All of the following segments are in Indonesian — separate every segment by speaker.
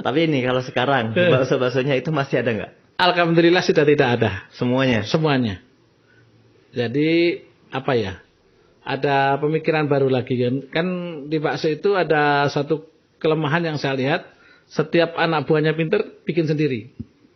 Speaker 1: Tapi ini kalau sekarang bakso-baksonya itu masih ada nggak?
Speaker 2: Alhamdulillah sudah tidak ada.
Speaker 1: Semuanya?
Speaker 2: Semuanya. Jadi apa ya? Ada pemikiran baru lagi kan. Kan di bakso itu ada satu kelemahan yang saya lihat. Setiap anak buahnya pinter bikin sendiri.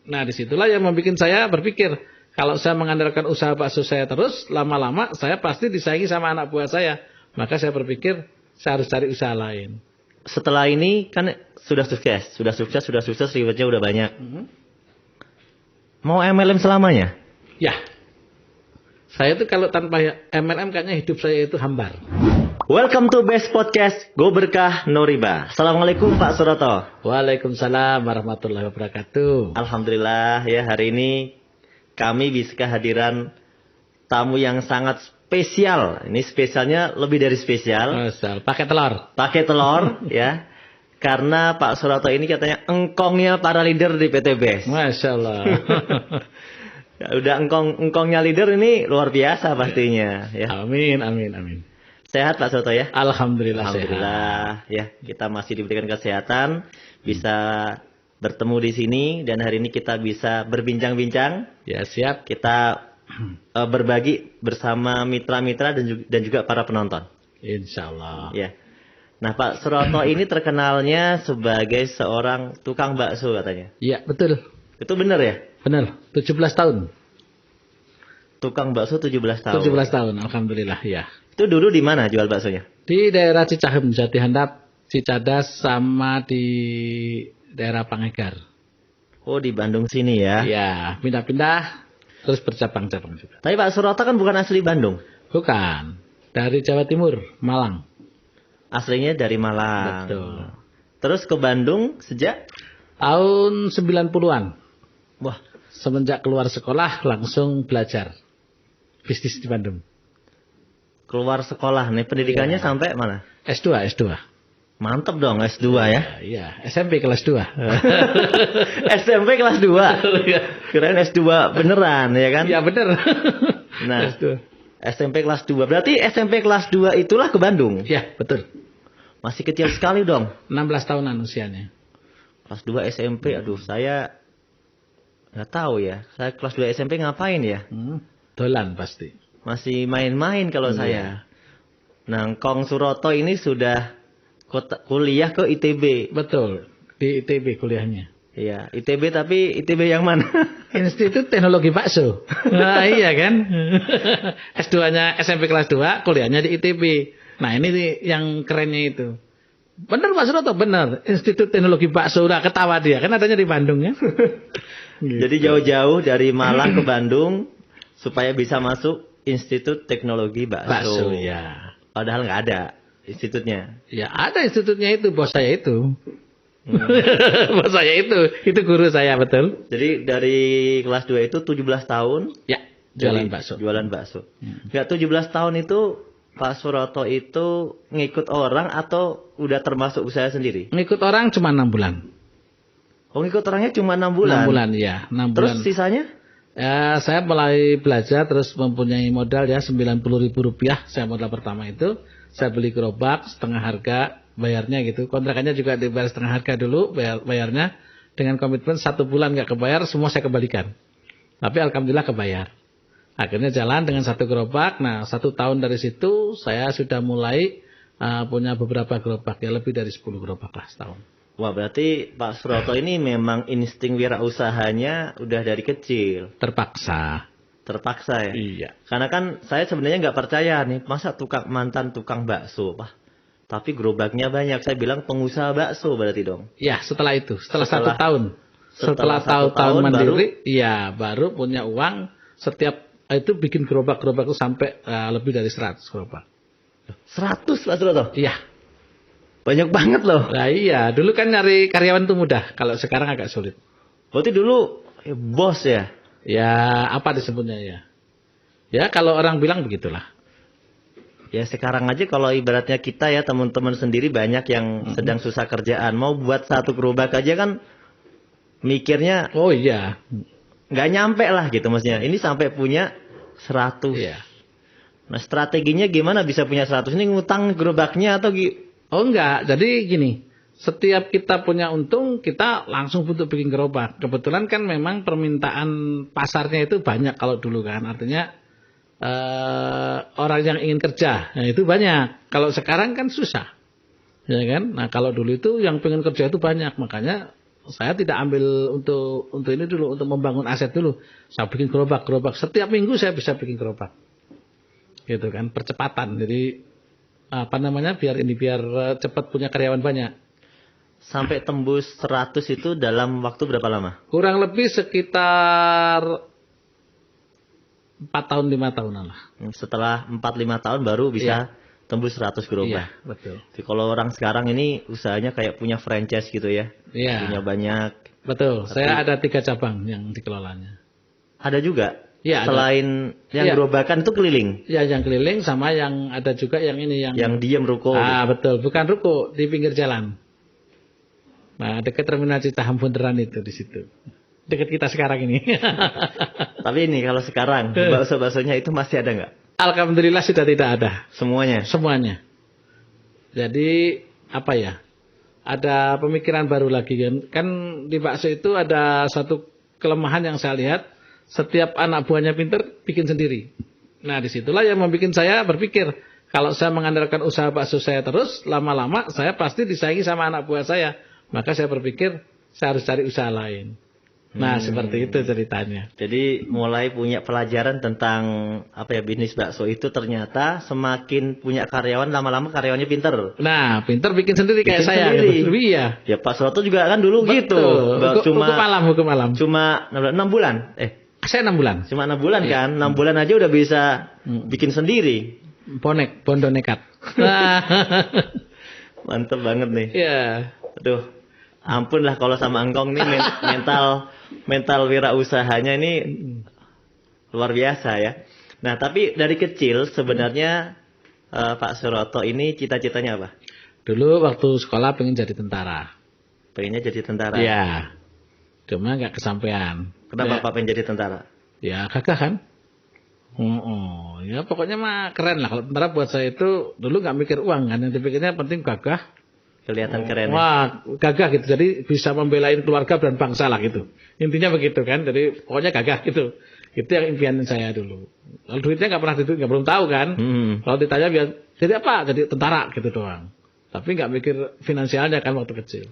Speaker 2: Nah disitulah yang membuat saya berpikir. Kalau saya mengandalkan usaha bakso saya terus, lama-lama saya pasti disaingi sama anak buah saya. Maka saya berpikir saya harus cari usaha lain.
Speaker 1: Setelah ini kan sudah sukses, rewardnya udah banyak. Mau MLM selamanya?
Speaker 2: Ya. Saya itu kalau tanpa MLM kayaknya hidup saya itu hambar.
Speaker 1: Welcome to Best Podcast, Go Berkah No Riba. Assalamualaikum Pak Suroto.
Speaker 2: Waalaikumsalam warahmatullahi wabarakatuh.
Speaker 1: Alhamdulillah ya, hari ini kami bisa kehadiran tamu yang sangat spesial. Ini spesialnya lebih dari spesial.
Speaker 2: Pakai telur.
Speaker 1: Pakai telur ya. Karena Pak Suroto ini katanya engkongnya para leader di PT Best.
Speaker 2: Masya Allah.
Speaker 1: Ya, udah engkongnya leader ini luar biasa pastinya ya.
Speaker 2: Amin.
Speaker 1: Sehat Pak Suroto ya?
Speaker 2: Alhamdulillah
Speaker 1: sehat. Ya, kita masih diberikan kesehatan, bisa bertemu di sini dan hari ini kita bisa berbincang-bincang.
Speaker 2: Ya, siap.
Speaker 1: Kita berbagi bersama mitra-mitra dan juga para penonton.
Speaker 2: Insya Allah.
Speaker 1: Ya. Nah Pak Suroto ini terkenalnya sebagai seorang tukang bakso katanya.
Speaker 2: Iya betul.
Speaker 1: Itu benar ya?
Speaker 2: Benar. 17 tahun.
Speaker 1: Tukang bakso 17 tahun.
Speaker 2: 17 tahun. Alhamdulillah ya.
Speaker 1: Itu dulu di mana jual baksonya?
Speaker 2: Di daerah Cicahem, Jati Handap, Cicadas sama di daerah Pangegar.
Speaker 1: Oh di Bandung sini ya?
Speaker 2: Iya. Pindah-pindah. Terus bercabang-cabang juga.
Speaker 1: Tapi Pak Suroto kan bukan asli Bandung.
Speaker 2: Bukan. Dari Jawa Timur, Malang.
Speaker 1: Aslinya dari Malang.
Speaker 2: Betul.
Speaker 1: Terus ke Bandung sejak?
Speaker 2: Tahun 90-an.
Speaker 1: Wah.
Speaker 2: Semenjak keluar sekolah langsung belajar. Bisnis di Bandung.
Speaker 1: Keluar sekolah nih, pendidikannya sampai mana?
Speaker 2: S2.
Speaker 1: Mantap dong S2 ya?
Speaker 2: Iya, SMP kelas 2.
Speaker 1: SMP kelas 2. Kirain S2 beneran ya kan?
Speaker 2: Iya bener.
Speaker 1: Nah,
Speaker 2: S2.
Speaker 1: SMP kelas 2. Berarti SMP kelas 2 itulah ke Bandung?
Speaker 2: Iya, betul.
Speaker 1: Masih kecil sekali dong.
Speaker 2: 16 tahunan usianya.
Speaker 1: Kelas 2 SMP, aduh saya nggak tahu ya. Saya kelas 2 SMP ngapain ya?
Speaker 2: Dolan pasti.
Speaker 1: Masih main-main kalau saya. Nah, Kong Suroto ini sudah kuliah ke ITB.
Speaker 2: Betul, di ITB kuliahnya.
Speaker 1: Iya, ITB tapi ITB yang mana?
Speaker 2: Institut Teknologi Bakso. Nah iya kan. S2-nya SMP kelas 2, kuliahnya di ITB. Nah ini nih yang kerennya itu. Bener Pak Suroto, bener. Institut Teknologi Bakso, udah ketawa dia. Kan adanya di Bandung ya.
Speaker 1: Gitu. Jadi jauh-jauh dari Malang ke Bandung supaya bisa masuk Institut Teknologi Bakso.
Speaker 2: Bakso ya.
Speaker 1: Padahal nggak ada institutnya.
Speaker 2: Ya ada institutnya itu, bos saya itu. Bos saya itu guru saya betul.
Speaker 1: Jadi dari kelas 2 itu 17 tahun.
Speaker 2: Ya, jualan bakso.
Speaker 1: Jualan bakso. Nggak 17 tahun itu Pak Suroto itu ngikut orang atau udah termasuk usaha sendiri?
Speaker 2: Ngikut orang cuma 6 bulan.
Speaker 1: Oh ngikut orangnya cuma 6 bulan?
Speaker 2: 6 bulan ya, 6 bulan.
Speaker 1: Terus sisanya?
Speaker 2: Ya, saya mulai belajar terus mempunyai modal ya Rp90.000. Saya modal pertama itu. Saya beli gerobak setengah harga, bayarnya gitu. Kontrakannya juga dibayar setengah harga dulu, bayarnya. Dengan komitmen 1 bulan nggak kebayar, semua saya kembalikan. Tapi alhamdulillah kebayar. Akhirnya jalan dengan 1 gerobak. Nah 1 tahun dari situ saya sudah mulai punya beberapa gerobak. Ya lebih dari 10 gerobak lah setahun.
Speaker 1: Wah berarti Pak Suroto ini memang insting wirausahanya udah dari kecil.
Speaker 2: Terpaksa
Speaker 1: ya?
Speaker 2: Iya.
Speaker 1: Karena kan saya sebenarnya nggak percaya nih. Masa mantan tukang bakso Pak? Tapi gerobaknya banyak. Saya bilang pengusaha bakso berarti dong.
Speaker 2: Ya setelah itu. Setelah 1 tahun. Setelah 1 tahun mandiri. Iya baru punya uang. Setiap itu bikin gerobak-gerobak itu sampai lebih dari 100 gerobak.
Speaker 1: 100 Pak Suroto?
Speaker 2: Iya.
Speaker 1: Banyak banget loh.
Speaker 2: Nah iya, dulu kan nyari karyawan itu mudah. Kalau sekarang agak sulit.
Speaker 1: Berarti dulu bos ya?
Speaker 2: Ya, apa disebutnya ya? Ya, kalau orang bilang begitulah.
Speaker 1: Ya sekarang aja kalau ibaratnya kita ya teman-teman sendiri banyak yang sedang susah kerjaan. Mau buat 1 gerobak aja kan mikirnya.
Speaker 2: Oh iya.
Speaker 1: Nggak nyampe lah gitu maksudnya. Ini sampai punya 100.
Speaker 2: Iya.
Speaker 1: Nah strateginya gimana bisa punya 100? Ini ngutang gerobaknya atau
Speaker 2: Oh enggak, jadi gini, setiap kita punya untung, kita langsung butuh bikin gerobak. Kebetulan kan memang permintaan pasarnya itu banyak kalau dulu kan. Artinya orang yang ingin kerja, nah itu banyak. Kalau sekarang kan susah, ya kan. Nah kalau dulu itu yang pengen kerja itu banyak, makanya saya tidak ambil untuk ini dulu, untuk membangun aset dulu. Saya bikin gerobak. Setiap minggu saya bisa bikin gerobak, gitu kan. Percepatan. Jadi biar cepat punya karyawan banyak.
Speaker 1: Sampai tembus 100 itu dalam waktu berapa lama?
Speaker 2: Kurang lebih sekitar 4 tahun 5 tahunan lah.
Speaker 1: Setelah 4-5 tahun baru bisa tembus 100 gerobak.
Speaker 2: Iya, betul.
Speaker 1: Jadi kalau orang sekarang ini usahanya kayak punya franchise gitu ya.
Speaker 2: Iya.
Speaker 1: Punya banyak.
Speaker 2: Betul. Saya ada 3 cabang yang dikelolanya.
Speaker 1: Ada juga.
Speaker 2: Iya,
Speaker 1: selain yang gerobakan itu keliling.
Speaker 2: Ya, yang keliling sama yang ada juga yang ini yang
Speaker 1: diem ruko.
Speaker 2: Betul, bukan ruko, di pinggir jalan. Nah, dekat terminal Citahem Bundaran itu di situ. Dekat kita sekarang ini.
Speaker 1: Tapi ini kalau sekarang bakso-baksonya itu masih ada nggak?
Speaker 2: Alhamdulillah sudah tidak ada.
Speaker 1: Semuanya.
Speaker 2: Jadi ada pemikiran baru lagi kan. Kan di bakso itu ada satu kelemahan yang saya lihat. Setiap anak buahnya pinter bikin sendiri. Nah disitulah yang membuat saya berpikir, kalau saya mengandalkan usaha bakso saya terus, lama-lama saya pasti disaingi sama anak buah saya. Maka saya berpikir saya harus cari usaha lain. Nah seperti itu ceritanya.
Speaker 1: Jadi mulai punya pelajaran tentang bisnis bakso itu, ternyata semakin punya karyawan, lama-lama karyawannya pinter.
Speaker 2: Nah pinter bikin sendiri kayak saya. Gitu. Iya.
Speaker 1: Ya Pak Suroto juga kan dulu gitu.
Speaker 2: Hukum alam.
Speaker 1: Cuma 6 bulan.
Speaker 2: Saya 6 bulan.
Speaker 1: Cuma 6 bulan kan. 6 bulan aja udah bisa bikin sendiri.
Speaker 2: Bondo nekat.
Speaker 1: Mantep banget nih.
Speaker 2: Iya.
Speaker 1: Aduh, ampun lah kalau sama engkong nih mental wirausahanya ini luar biasa ya. Nah, tapi dari kecil sebenarnya Pak Suroto ini cita-citanya apa?
Speaker 2: Dulu waktu sekolah pengen jadi tentara.
Speaker 1: Pengennya jadi tentara?
Speaker 2: Iya. Cuma nggak kesampaian.
Speaker 1: Kenapa Pak pengen jadi tentara?
Speaker 2: Ya gagah kan. Ya pokoknya mah keren lah. Kalau tentara buat saya itu dulu nggak mikir uang kan. Yang dipikirnya penting gagah.
Speaker 1: Kelihatan keren.
Speaker 2: Wah, gagah gitu. Jadi bisa membelain keluarga dan bangsa lah gitu. Intinya begitu kan. Jadi pokoknya gagah gitu. Itu yang impian saya dulu. Kalau duitnya nggak pernah nggak belum tahu kan. Kalau ditanya biar jadi apa? Jadi tentara gitu doang. Tapi nggak mikir finansialnya kan waktu kecil.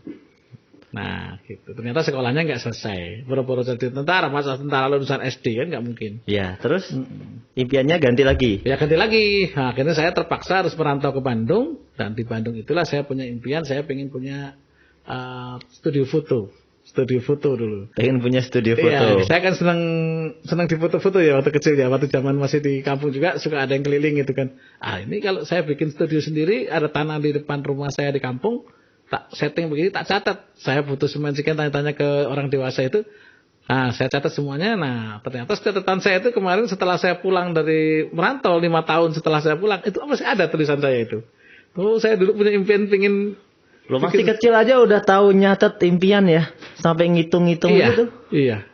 Speaker 2: Nah, gitu. Ternyata sekolahnya nggak selesai. Boro-boro jadi tentara, masa tentara lulusan SD kan nggak mungkin.
Speaker 1: Ya, terus impiannya ganti lagi.
Speaker 2: Ya ganti lagi. Nah, akhirnya saya terpaksa harus merantau ke Bandung, dan di Bandung itulah saya punya impian. Saya pengen punya studio foto dulu.
Speaker 1: Pengen punya studio foto.
Speaker 2: Iya, saya kan senang difoto-foto ya waktu kecil ya. Waktu zaman masih di kampung juga suka ada yang keliling gitu kan. Ini kalau saya bikin studio sendiri, ada tanah di depan rumah saya di kampung. Tak setting begini, tak catat. Saya butuh semen sekian, tanya-tanya ke orang dewasa itu. Nah, saya catat semuanya. Nah, ternyata catatan saya itu kemarin setelah saya pulang dari merantau 5 tahun setelah saya pulang, itu masih ada tulisan saya itu. Saya dulu punya impian pengen.
Speaker 1: Lo masih kecil aja udah tahu nyatet impian ya, sampai ngitung-ngitung gitu.
Speaker 2: Iya.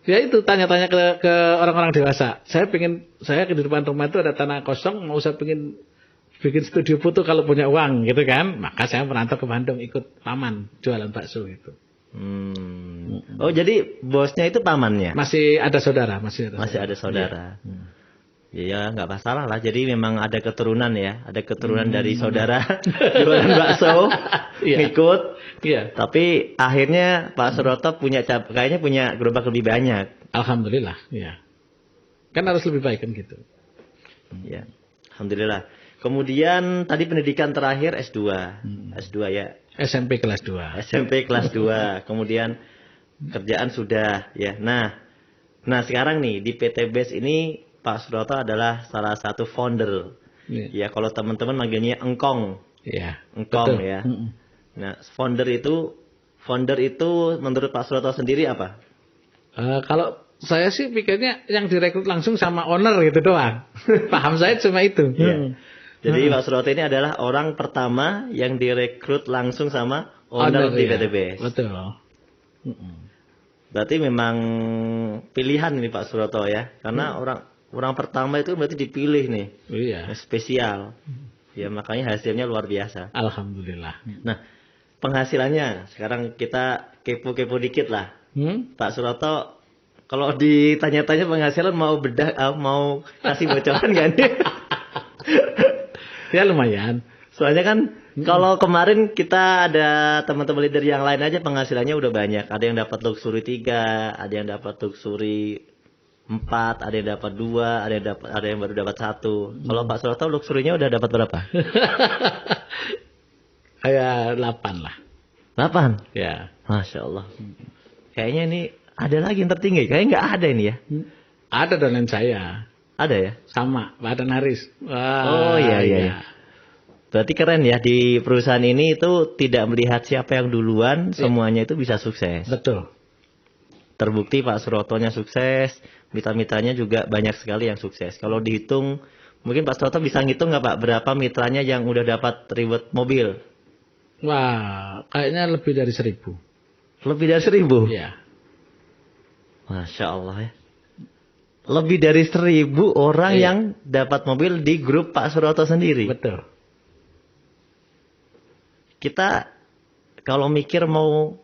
Speaker 2: Ya itu tanya-tanya ke orang-orang dewasa. Saya di depan rumah itu ada tanah kosong, mau saya pengen bikin studio foto kalau punya uang gitu kan. Maka saya merantau ke Bandung ikut paman jualan bakso gitu.
Speaker 1: Oh, jadi bosnya itu pamannya?
Speaker 2: Masih ada saudara.
Speaker 1: Masih ada saudara. Ya nggak masalah lah. Jadi memang ada keturunan ya. Ada keturunan dari saudara jualan bakso ngikut.
Speaker 2: Iya.
Speaker 1: Tapi akhirnya Pak Suroto kayaknya punya gerobak lebih banyak.
Speaker 2: Alhamdulillah. Iya. Kan harus lebih baik kan gitu.
Speaker 1: Ya. Alhamdulillah. Kemudian tadi pendidikan terakhir S2. S2 ya.
Speaker 2: SMP kelas 2.
Speaker 1: SMP kelas 2. Kemudian kerjaan sudah ya. Nah sekarang nih di PT BES ini Pak Suroto adalah salah satu founder. Ya kalau teman-teman manggilnya Engkong.
Speaker 2: Iya.
Speaker 1: Engkong ya. Nah, founder itu menurut Pak Suroto sendiri apa?
Speaker 2: Kalau saya sih pikirnya yang direkrut langsung sama owner gitu doang. Paham saya cuma itu.
Speaker 1: Jadi Pak Suroto ini adalah orang pertama yang direkrut langsung sama owner di PT BES.
Speaker 2: Betul.
Speaker 1: Berarti memang pilihan ini Pak Suroto ya. Karena orang pertama itu berarti dipilih nih.
Speaker 2: Iya.
Speaker 1: Spesial. Ya makanya hasilnya luar biasa.
Speaker 2: Alhamdulillah.
Speaker 1: Nah, penghasilannya. Sekarang kita kepo-kepo dikit lah.
Speaker 2: Hmm?
Speaker 1: Pak Suroto, kalau ditanya-tanya penghasilan mau mau kasih bocoran nggak nih?
Speaker 2: Ya lumayan.
Speaker 1: Soalnya kan kalau kemarin kita ada teman-teman leader yang lain aja penghasilannya udah banyak. Ada yang dapat luxury 3, ada yang dapat luxury 4, ada yang dapat 2, ada yang baru dapat 1. Kalau Pak Suroto luxury-nya udah dapat berapa?
Speaker 2: Kayak 8 lah.
Speaker 1: 8.
Speaker 2: Ya.
Speaker 1: Masya Allah. Kayaknya ini ada lagi yang tertinggi. Kayaknya nggak ada ini ya.
Speaker 2: Ada donen saya.
Speaker 1: Ada ya?
Speaker 2: Sama, Pak Adan Haris.
Speaker 1: Oh iya. Berarti keren ya, di perusahaan ini itu tidak melihat siapa yang duluan, semuanya itu bisa sukses.
Speaker 2: Betul.
Speaker 1: Terbukti Pak Surotonya sukses, mitra-mitranya juga banyak sekali yang sukses. Kalau dihitung, mungkin Pak Suroto bisa ngitung nggak Pak, berapa mitranya yang udah dapat reward mobil?
Speaker 2: Wah, kayaknya lebih dari 1.000.
Speaker 1: Lebih dari 1.000?
Speaker 2: Iya.
Speaker 1: Masya Allah ya. Lebih dari 1.000 orang yang dapat mobil di grup Pak Suroto sendiri.
Speaker 2: Betul.
Speaker 1: Kita kalau mikir mau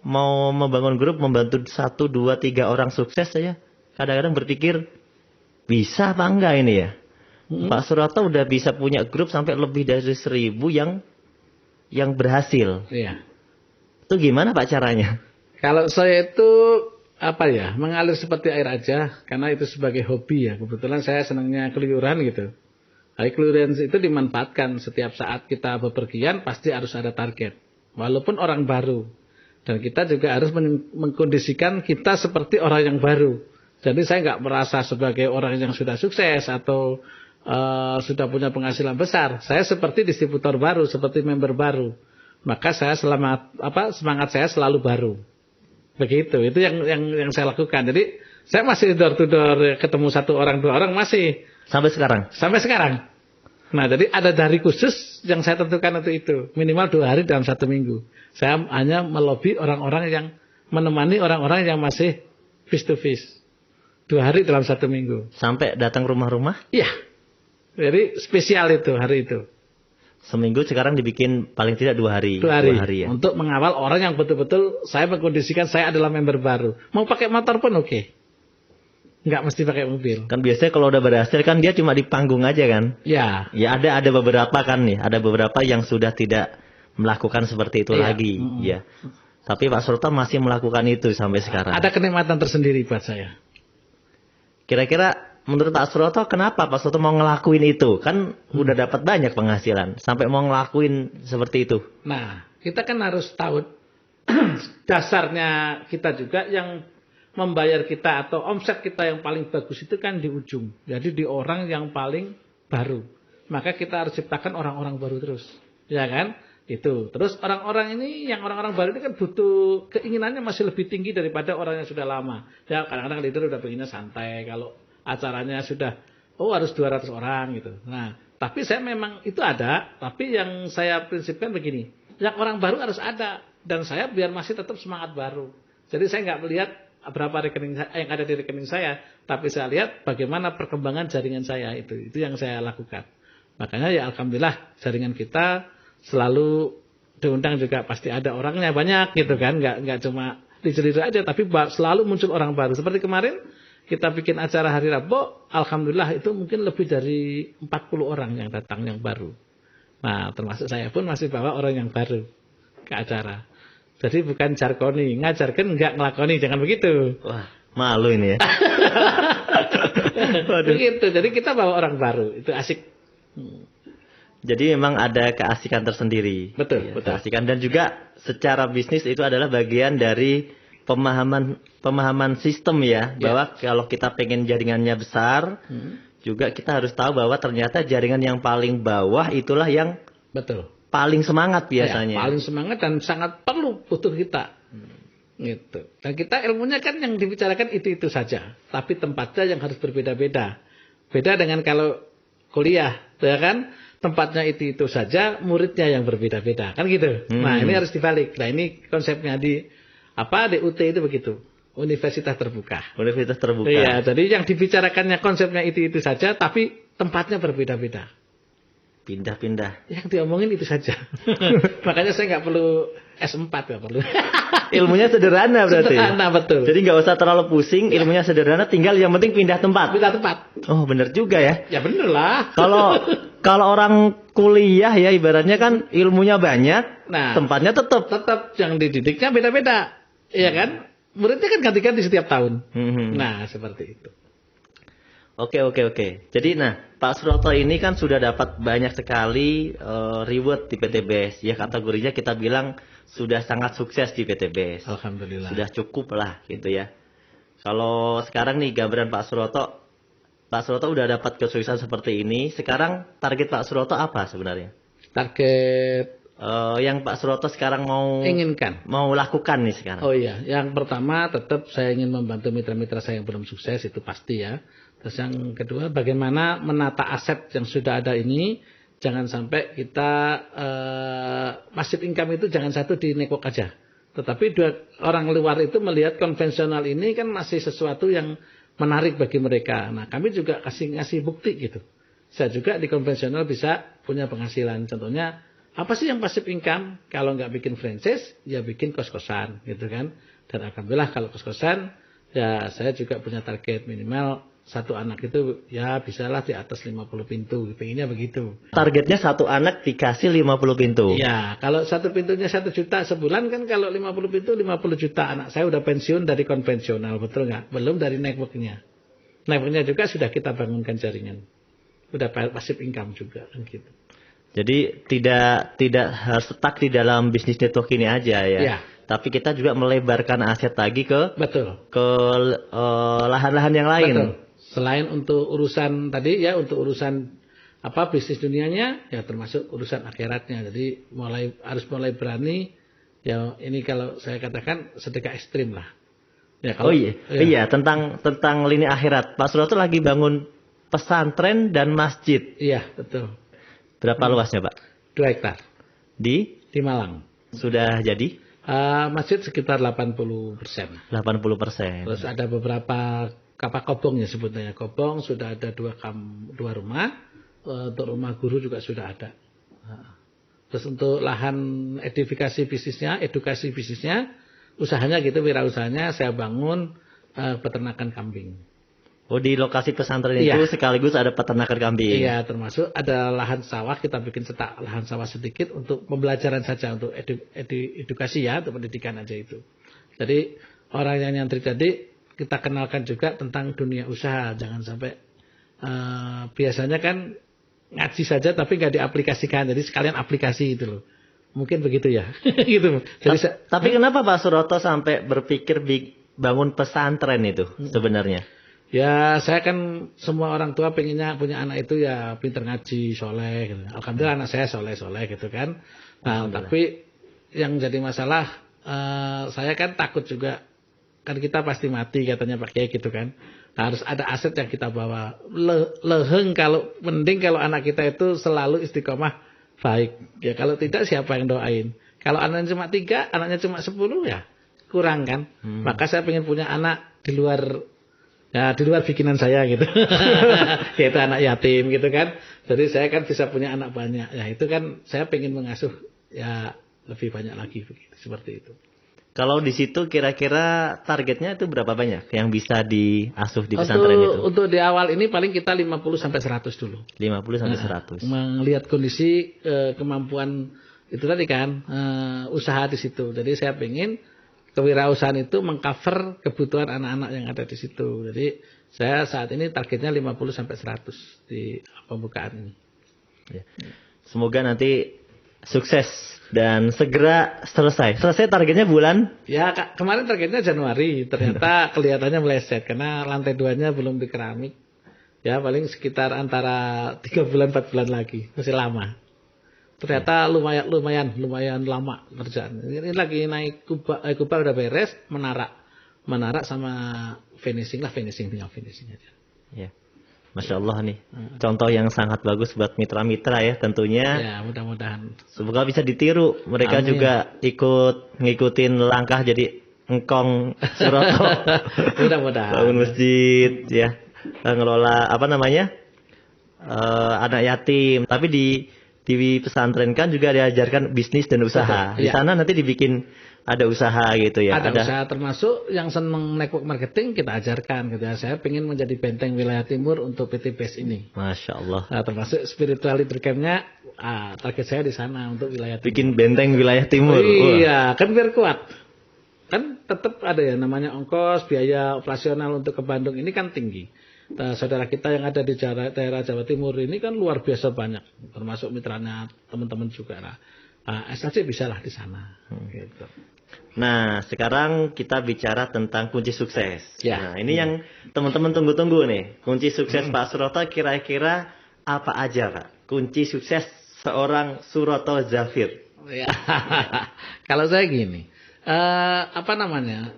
Speaker 1: membangun grup, membantu 1, 2, 3 orang sukses saja, kadang-kadang berpikir bisa apa enggak ini ya. Pak Suroto udah bisa punya grup sampai lebih dari 1.000 yang berhasil.
Speaker 2: Iya.
Speaker 1: Itu gimana Pak caranya?
Speaker 2: Kalau saya itu mengalir seperti air aja, karena itu sebagai hobi ya. Kebetulan saya senangnya keluyuran gitu. Keluyuran itu dimanfaatkan setiap saat kita bepergian pasti harus ada target. Walaupun orang baru. Dan kita juga harus mengkondisikan kita seperti orang yang baru. Jadi saya nggak merasa sebagai orang yang sudah sukses atau sudah punya penghasilan besar. Saya seperti distributor baru, seperti member baru. Maka saya semangat saya selalu baru. Begitu, itu yang saya lakukan. Jadi saya masih door to door, ketemu 1 orang 2 orang masih.
Speaker 1: Sampai sekarang?
Speaker 2: Sampai sekarang. Nah, jadi ada hari khusus yang saya tentukan untuk itu. Minimal 2 hari dalam 1 minggu. Saya hanya melobi orang-orang yang menemani orang-orang yang masih face to face. 2 hari dalam 1 minggu.
Speaker 1: Sampai datang rumah-rumah?
Speaker 2: Iya. Jadi spesial itu hari itu.
Speaker 1: Seminggu sekarang dibikin paling tidak 2 hari.
Speaker 2: 2 hari.
Speaker 1: 2 hari ya.
Speaker 2: Untuk mengawal orang yang betul-betul saya mengkondisikan saya adalah member baru. Mau pakai motor pun oke. Nggak mesti pakai mobil.
Speaker 1: Kan biasanya kalau udah berhasil kan dia cuma di panggung aja kan?
Speaker 2: Ya.
Speaker 1: Ya ada beberapa kan nih, ada beberapa yang sudah tidak melakukan seperti itu lagi, ya. Tapi Pak Suroto masih melakukan itu sampai sekarang.
Speaker 2: Ada kenikmatan tersendiri buat saya.
Speaker 1: Kira-kira menurut Pak Suroto kenapa Pak Suroto mau ngelakuin itu? Kan udah dapat banyak penghasilan, sampai mau ngelakuin seperti itu.
Speaker 2: Nah, kita kan harus tahu dasarnya kita juga yang membayar kita atau omset kita yang paling bagus itu kan di ujung. Jadi di orang yang paling baru. Maka kita harus ciptakan orang-orang baru terus. Ya kan? Itu. Terus orang-orang ini, yang orang-orang baru ini kan butuh keinginannya masih lebih tinggi daripada orang yang sudah lama. Ya kadang-kadang leader udah pengennya santai. Kalau acaranya sudah, harus 200 orang gitu. Nah, tapi saya memang itu ada. Tapi yang saya prinsipkan begini. Yang orang baru harus ada. Dan saya biar masih tetap semangat baru. Jadi saya nggak melihat berapa rekening yang ada di rekening saya, tapi saya lihat bagaimana perkembangan jaringan saya itu yang saya lakukan. Makanya ya alhamdulillah jaringan kita selalu diundang juga pasti ada orangnya banyak gitu kan, nggak cuma dicelir aja, tapi selalu muncul orang baru. Seperti kemarin kita bikin acara hari Rabu, alhamdulillah itu mungkin lebih dari 40 orang yang datang yang baru. Nah termasuk saya pun masih bawa orang yang baru ke acara. Jadi bukan jarkoni, ngajarkan enggak ngelakoni, jangan begitu.
Speaker 1: Wah, malu ini ya.
Speaker 2: Begitu, jadi kita bawa orang baru, itu asik.
Speaker 1: Jadi memang ada keasikan tersendiri.
Speaker 2: Betul,
Speaker 1: ya,
Speaker 2: betul.
Speaker 1: Keasikan dan juga secara bisnis itu adalah bagian dari pemahaman sistem ya, bahwa kalau kita pengen jaringannya besar, juga kita harus tahu bahwa ternyata jaringan yang paling bawah itulah yang
Speaker 2: betul.
Speaker 1: Paling semangat biasanya.
Speaker 2: Ya, paling semangat dan sangat perlu butuh kita. Gitu. Dan kita ilmunya kan yang dibicarakan itu saja. Tapi tempatnya yang harus berbeda-beda. Beda dengan kalau kuliah. Ya kan? Tempatnya itu saja, muridnya yang berbeda-beda. Kan gitu. Nah ini harus dibalik. Nah ini konsepnya di UT itu begitu. Universitas terbuka.
Speaker 1: Universitas terbuka.
Speaker 2: Iya, jadi yang dibicarakannya konsepnya itu saja. Tapi tempatnya berbeda-beda.
Speaker 1: Pindah-pindah.
Speaker 2: Yang diomongin itu saja. Makanya saya nggak perlu S4, nggak perlu.
Speaker 1: Ilmunya sederhana berarti.
Speaker 2: Sederhana, betul.
Speaker 1: Jadi nggak usah terlalu pusing, ilmunya sederhana, tinggal yang penting pindah tempat.
Speaker 2: Pindah tempat.
Speaker 1: Oh, bener juga ya.
Speaker 2: Ya bener lah.
Speaker 1: Kalau orang kuliah ya ibaratnya kan ilmunya banyak,
Speaker 2: Nah,
Speaker 1: tempatnya tetap.
Speaker 2: tetap yang dididiknya beda-beda. Iya kan? Muridnya kan ganti-ganti setiap tahun.
Speaker 1: Hmm.
Speaker 2: Nah, seperti itu.
Speaker 1: Oke. Jadi Pak Suroto ini kan sudah dapat banyak sekali reward di PTBS. Ya kategorinya kita bilang sudah sangat sukses di PTBS.
Speaker 2: Alhamdulillah.
Speaker 1: Sudah cukup lah gitu ya. Kalau sekarang nih gambaran Pak Suroto udah dapat kesuksesan seperti ini. Sekarang target Pak Suroto apa sebenarnya?
Speaker 2: Target
Speaker 1: Yang Pak Suroto sekarang mau lakukan nih sekarang.
Speaker 2: Oh iya, yang pertama tetap saya ingin membantu mitra-mitra saya yang belum sukses, itu pasti ya. Terus yang kedua, bagaimana menata aset yang sudah ada ini. Jangan sampai kita passive income itu jangan satu di network aja. Tetapi orang luar itu melihat konvensional ini kan masih sesuatu yang menarik bagi mereka. Nah, kami juga ngasih bukti gitu. Saya juga di konvensional bisa punya penghasilan. Contohnya, apa sih yang passive income? Kalau nggak bikin franchise, ya bikin kos-kosan gitu kan. Dan alhamdulillah kalau kos-kosan, ya saya juga punya target minimal satu anak itu ya bisalah di atas 50 pintu. Pengennya begitu.
Speaker 1: Targetnya satu anak dikasih 50 pintu.
Speaker 2: Ya, kalau satu pintunya 1 juta sebulan kan, kalau 50 pintu 50 juta. Anak saya udah pensiun dari konvensional, betul nggak? Belum dari networknya. Networknya juga sudah kita bangunkan jaringan. Udah passive income juga kan gitu.
Speaker 1: Jadi tidak harus stuck di dalam bisnis network ini aja ya.
Speaker 2: Ya.
Speaker 1: Tapi kita juga melebarkan aset lagi ke lahan-lahan yang lain.
Speaker 2: Betul. Selain untuk urusan tadi ya, untuk urusan bisnis dunianya, ya termasuk urusan akhiratnya. Jadi harus mulai berani. Ya ini kalau saya katakan sedekah ekstrim lah. Ya,
Speaker 1: iya tentang lini akhirat. Pak Suroto lagi bangun pesantren dan masjid.
Speaker 2: Iya betul.
Speaker 1: Berapa luasnya Pak?
Speaker 2: 2 hektar.
Speaker 1: Di
Speaker 2: Malang.
Speaker 1: Sudah jadi?
Speaker 2: Masjid sekitar 80%.
Speaker 1: 80%.
Speaker 2: Terus ada beberapa kobongnya sebutnya. Kobong sudah ada 2 rumah. Untuk rumah guru juga sudah ada. Terus untuk lahan edukasi bisnisnya, usahanya gitu, wirausahanya saya bangun peternakan kambing.
Speaker 1: Oh, di lokasi pesantren itu sekaligus ada peternakan kambing.
Speaker 2: Iya, termasuk ada lahan sawah, kita bikin cetak lahan sawah sedikit untuk pembelajaran saja, untuk edukasi ya, untuk pendidikan aja itu. Jadi orang yang nyantri tadi kita kenalkan juga tentang dunia usaha, jangan sampai biasanya kan ngaji saja tapi nggak diaplikasikan, jadi sekalian aplikasi itu loh. Mungkin begitu ya. Gitu. Jadi
Speaker 1: tapi kenapa Pak Suroto sampai berpikir bangun pesantren itu sebenarnya?
Speaker 2: Ya, saya kan semua orang tua pengennya punya anak itu ya pinter ngaji, soleh gitu. Alhamdulillah anak saya soleh gitu kan. Nah, tapi yang jadi masalah saya kan takut juga, kan kita pasti mati katanya Pak Kiai gitu kan. Nah, harus ada aset yang kita bawa. Leheng mending kalau anak kita itu selalu istiqomah baik. Ya kalau tidak siapa yang doain? Kalau anaknya cuma 3, anaknya cuma 10 ya kurang kan. Maka saya pengen punya anak di luar bikinan saya gitu. Yaitu anak yatim gitu kan. Jadi saya kan bisa punya anak banyak. Ya itu kan saya pengen mengasuh ya lebih banyak lagi begitu, seperti itu.
Speaker 1: Kalau di situ kira-kira targetnya itu berapa banyak yang bisa diasuh di pesantren itu?
Speaker 2: Untuk di awal ini paling kita 50 sampai 100 dulu.
Speaker 1: 50 sampai 100.
Speaker 2: Melihat kondisi kemampuan itu tadi kan, usaha di situ. Jadi saya pengen kewirausahaan itu mengcover kebutuhan anak-anak yang ada di situ. Jadi saya saat ini targetnya 50 sampai 100 di pembukaan ini.
Speaker 1: Ya. Semoga nanti sukses dan segera selesai. Selesai targetnya bulan?
Speaker 2: Ya kemarin targetnya Januari, ternyata kelihatannya meleset karena lantai 2-nya belum di keramik. Ya paling sekitar antara 3 bulan 4 bulan lagi, masih lama. Ternyata lumayan lama kerjaan. Ini lagi naik kuba udah beres, menara sama finishing tinggal finishing aja.
Speaker 1: Ya. Masya Allah nih, contoh yang sangat bagus buat mitra-mitra ya tentunya.
Speaker 2: Ya mudah-mudahan.
Speaker 1: Semoga bisa ditiru. Mereka Amin. Juga ngikutin langkah jadi engkong Suroto.
Speaker 2: Mudah-mudahan.
Speaker 1: Bangun masjid ya, ngelola anak yatim. Tapi di pesantren kan juga diajarkan bisnis dan usaha.
Speaker 2: Betul,
Speaker 1: Di
Speaker 2: iya.
Speaker 1: sana nanti dibikin ada usaha gitu ya.
Speaker 2: Ada usaha, termasuk yang senang network marketing kita ajarkan gitu ya. Saya ingin menjadi benteng wilayah timur untuk PT BES ini.
Speaker 1: Masya Allah.
Speaker 2: Nah, termasuk spiritual leader camp-nya, target saya di sana untuk wilayah timur.
Speaker 1: Bikin benteng wilayah timur.
Speaker 2: Iya, kan biar kuat. Kan tetap ada ya namanya ongkos, biaya operasional untuk ke Bandung ini kan tinggi. Nah, saudara kita yang ada di daerah Jawa Timur ini kan luar biasa banyak, termasuk mitranya teman-teman juga. Nah, SLC bisa lah di sana. Gitu.
Speaker 1: Nah, sekarang kita bicara tentang kunci sukses.
Speaker 2: Ya.
Speaker 1: Nah, ini yang teman-teman tunggu-tunggu nih. Kunci sukses Pak Suroto kira-kira apa aja, Pak? Kunci sukses seorang Suroto Zafir.
Speaker 2: Ya. Kalau saya gini, apa namanya?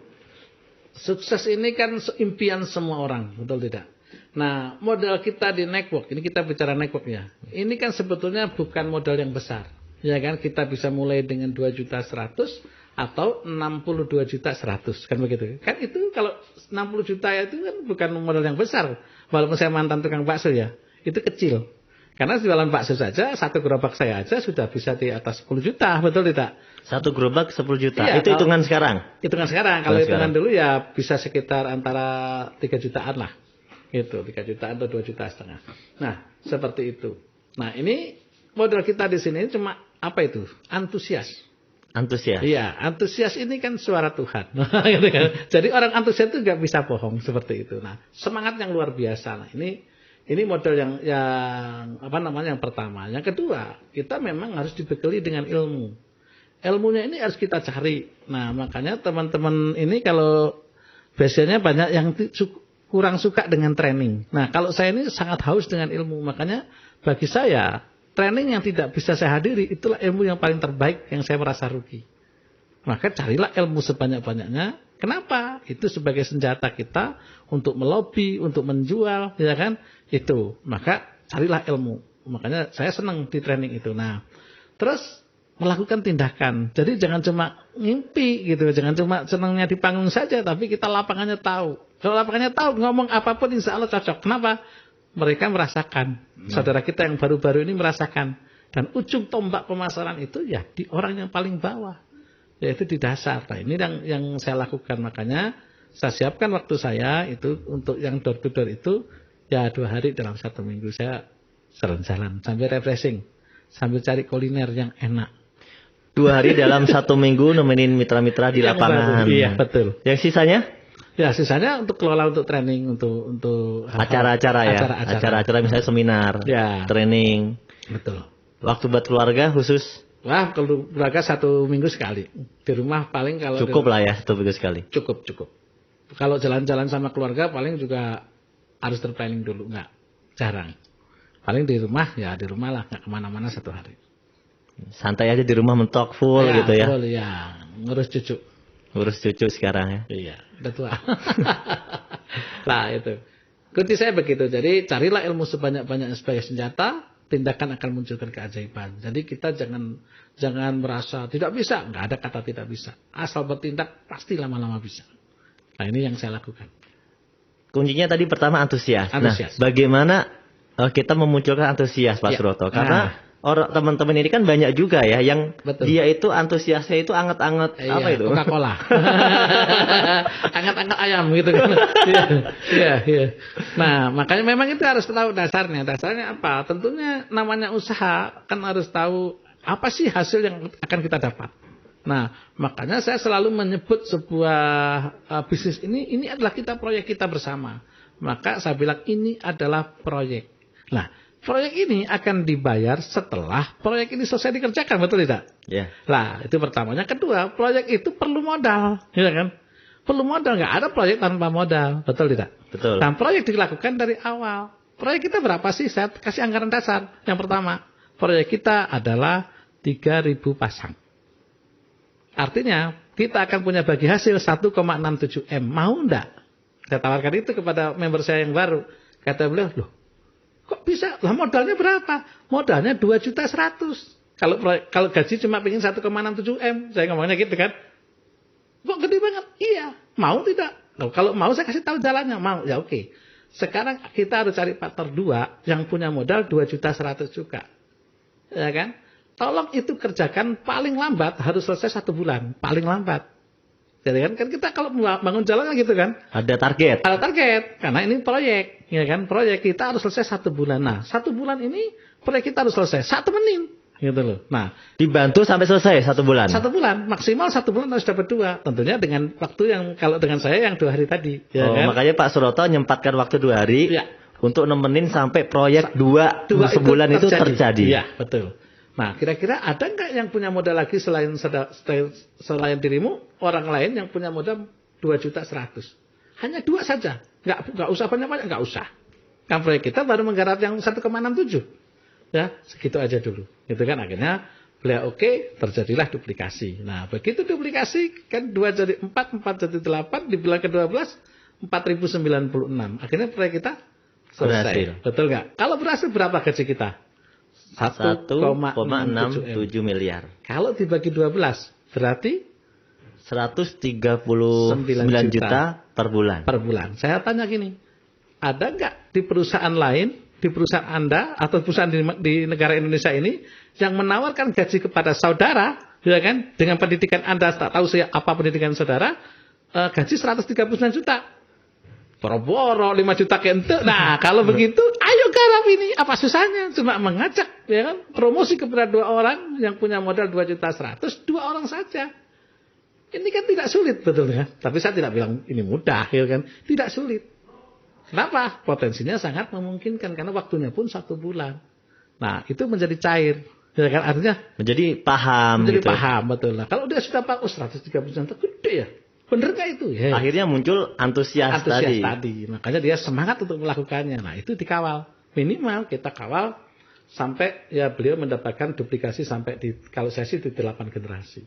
Speaker 2: Sukses ini kan impian semua orang, betul tidak? Nah, modal kita di network, ini kita bicara network ya. Ini kan sebetulnya bukan modal yang besar. Ya kan, kita bisa mulai dengan 2.100.000 atau 62.100.000 kan begitu. Kan itu kalau 60 juta itu kan bukan modal yang besar. Walaupun saya mantan tukang bakso ya, itu kecil. Karena jualan bakso saja, satu gerobak saya aja sudah bisa di atas 10 juta, betul tidak?
Speaker 1: Satu gerobak 10 juta.
Speaker 2: Iya,
Speaker 1: itu hitungan sekarang.
Speaker 2: Hitungan sekarang. Kalau hitungan
Speaker 1: sekarang.
Speaker 2: dulu ya bisa sekitar antara 3 jutaan lah. Gitu, 3 jutaan atau 2,5 juta. Nah, seperti itu. Nah, ini modal kita di sini cuma apa itu? Antusias.
Speaker 1: Antusias.
Speaker 2: Iya, antusias ini kan suara Tuhan. Gitu kan. Jadi orang antusias itu nggak bisa bohong seperti itu. Nah, semangat yang luar biasa. Nah, ini modal yang apa namanya yang pertama. Yang kedua, kita memang harus dibekali dengan ilmu. Ilmunya ini harus kita cari. Nah, makanya teman-teman ini kalau biasanya banyak yang kurang suka dengan training. Nah, kalau saya ini sangat haus dengan ilmu. Makanya bagi saya, training yang tidak bisa saya hadiri, itulah ilmu yang paling terbaik yang saya merasa rugi. Maka carilah ilmu sebanyak-banyaknya. Kenapa? Itu sebagai senjata kita untuk melobi, untuk menjual, ya kan? Itu. Maka carilah ilmu. Makanya saya senang di training itu. Nah, terus melakukan tindakan. Jadi jangan cuma ngimpi gitu, jangan cuma senangnya di panggung saja, tapi kita lapangannya tahu. Kalau lapangannya tahu, ngomong apapun insya Allah cocok. Kenapa? Mereka merasakan. Saudara kita yang baru-baru ini merasakan. Dan ujung tombak pemasaran itu ya di orang yang paling bawah. Yaitu di dasar. Nah, ini yang saya lakukan. Makanya saya siapkan waktu saya itu untuk yang door to door itu ya 2 hari dalam 1 minggu saya jalan sambil refreshing. Sambil cari kuliner yang enak.
Speaker 1: 2 hari dalam 1 minggu nemenin mitra-mitra di lapangan.
Speaker 2: Iya, betul.
Speaker 1: Yang sisanya?
Speaker 2: Ya, sisanya untuk kelola, untuk training, untuk
Speaker 1: Acara-acara ya. Acara-acara misalnya seminar,
Speaker 2: ya,
Speaker 1: training.
Speaker 2: Betul.
Speaker 1: Waktu buat keluarga khusus?
Speaker 2: Wah, kalau keluarga 1 minggu sekali. Di rumah paling kalau
Speaker 1: cukup lah ya 1 minggu sekali.
Speaker 2: Cukup. Kalau jalan-jalan sama keluarga paling juga harus terplanning dulu, enggak. Jarang. Paling di rumah ya di rumah lah, enggak kemana-mana 1 hari.
Speaker 1: Santai aja di rumah mentok full
Speaker 2: ya,
Speaker 1: gitu ya.
Speaker 2: Full ya, ngurus cucu.
Speaker 1: Ngurus cucu sekarang ya.
Speaker 2: Iya, udah tua. Nah itu. Kunci saya begitu. Jadi carilah ilmu sebanyak-banyaknya sebagai senjata. Tindakan akan munculkan keajaiban. Jadi kita jangan merasa tidak bisa. Nggak ada kata tidak bisa. Asal bertindak pasti lama-lama bisa. Nah ini yang saya lakukan.
Speaker 1: Kuncinya tadi pertama antusias. Nah,
Speaker 2: Antusias.
Speaker 1: bagaimana kita memunculkan antusias Pak Suroto? Karena orang teman-teman ini kan banyak juga ya yang
Speaker 2: Betul.
Speaker 1: dia itu antusiasnya itu anget-anget apa itu?
Speaker 2: Coca-Cola. Anget-anget ayam gitu kan. Iya. Nah, makanya memang itu harus tahu dasarnya. Dasarnya apa? Tentunya namanya usaha kan harus tahu apa sih hasil yang akan kita dapat. Nah, makanya saya selalu menyebut sebuah bisnis ini adalah proyek kita bersama. Maka saya bilang ini adalah proyek. Nah, proyek ini akan dibayar setelah proyek ini selesai dikerjakan, betul tidak?
Speaker 1: Ya.
Speaker 2: Nah, itu pertamanya. Kedua, proyek itu perlu modal, ya kan? Perlu modal, nggak ada proyek tanpa modal, betul tidak?
Speaker 1: Betul.
Speaker 2: Dan proyek dilakukan dari awal. Proyek kita berapa sih? Saya kasih anggaran dasar. Yang pertama, proyek kita adalah 3.000 pasang. Artinya, kita akan punya bagi hasil 1,67 M. Mau enggak? Saya tawarkan itu kepada member saya yang baru. Kata beliau, loh, kok bisa? Lah modalnya berapa? Modalnya 2.100.000. Kalau gaji cuma pengen 1,67 M, saya ngomongnya gitu kan. Kok gede banget? Iya. Mau tidak? Loh, kalau mau saya kasih tahu jalannya. Mau, ya oke. Sekarang kita harus cari partner 2 yang punya modal 2.100.000 juga. ya kan? Tolong itu kerjakan paling lambat harus selesai 1 bulan, paling lambat. Jadi kan kita kalau bangun jalan kan gitu kan?
Speaker 1: Ada target.
Speaker 2: Ada target, karena ini proyek, ya kan? Proyek kita harus selesai 1 bulan. Nah, 1 bulan ini proyek kita harus selesai 1 menit. Gitu loh. Nah,
Speaker 1: dibantu sampai selesai 1 bulan.
Speaker 2: 1 bulan, maksimal 1 bulan harus dapat 2. Tentunya dengan waktu yang kalau dengan saya yang 2 hari tadi. Ya kan?
Speaker 1: Makanya Pak Suroto nyempatkan waktu 2 hari untuk nemenin sampai proyek 2 sebulan itu terjadi.
Speaker 2: Iya, betul. Nah, kira-kira ada nggak yang punya modal lagi selain dirimu, orang lain yang punya modal 2.100.000? Hanya 2 saja. Nggak usah banyak-banyak, nggak usah. Kan proyek kita baru menggarap yang 1,67. Ya, segitu aja dulu. Gitu kan, akhirnya beliau oke, terjadilah duplikasi. Nah, begitu duplikasi kan 2 jadi 4, 4 jadi 8, dibilang ke 12, 4.096. Akhirnya proyek kita selesai.
Speaker 1: Berhasil.
Speaker 2: Betul nggak? Kalau berhasil berapa gaji kita?
Speaker 1: 1,67 miliar.
Speaker 2: Kalau dibagi 12, berarti
Speaker 1: 139 juta per bulan.
Speaker 2: Per bulan. Saya tanya gini, ada nggak di perusahaan lain, di perusahaan Anda atau perusahaan di negara Indonesia ini yang menawarkan gaji kepada saudara, ya kan? Dengan pendidikan Anda, tak tahu saya apa pendidikan saudara, gaji 139 juta. Boro-boro 5 juta kentuk. Nah, kalau begitu, ayo garap ini. Apa susahnya? Cuma mengajak, ya kan? Promosi kepada 2 orang yang punya modal 2.100.000, 2 orang saja. Ini kan tidak sulit, betul ya? Tapi saya tidak bilang ini mudah, ya kan? Tidak sulit. Kenapa? Potensinya sangat memungkinkan karena waktunya pun 1 bulan. Nah, itu menjadi cair. Ya kan? Artinya
Speaker 1: menjadi paham
Speaker 2: gitu.
Speaker 1: Paham,
Speaker 2: betul lah. Kalau dia sudah Pak 130% gede ya. Bener nggak itu? Ya.
Speaker 1: Akhirnya muncul antusias tadi.
Speaker 2: Makanya dia semangat untuk melakukannya. Nah, itu dikawal. Minimal kita kawal sampai ya beliau mendapatkan duplikasi sampai kalau saya sih di 8 generasi.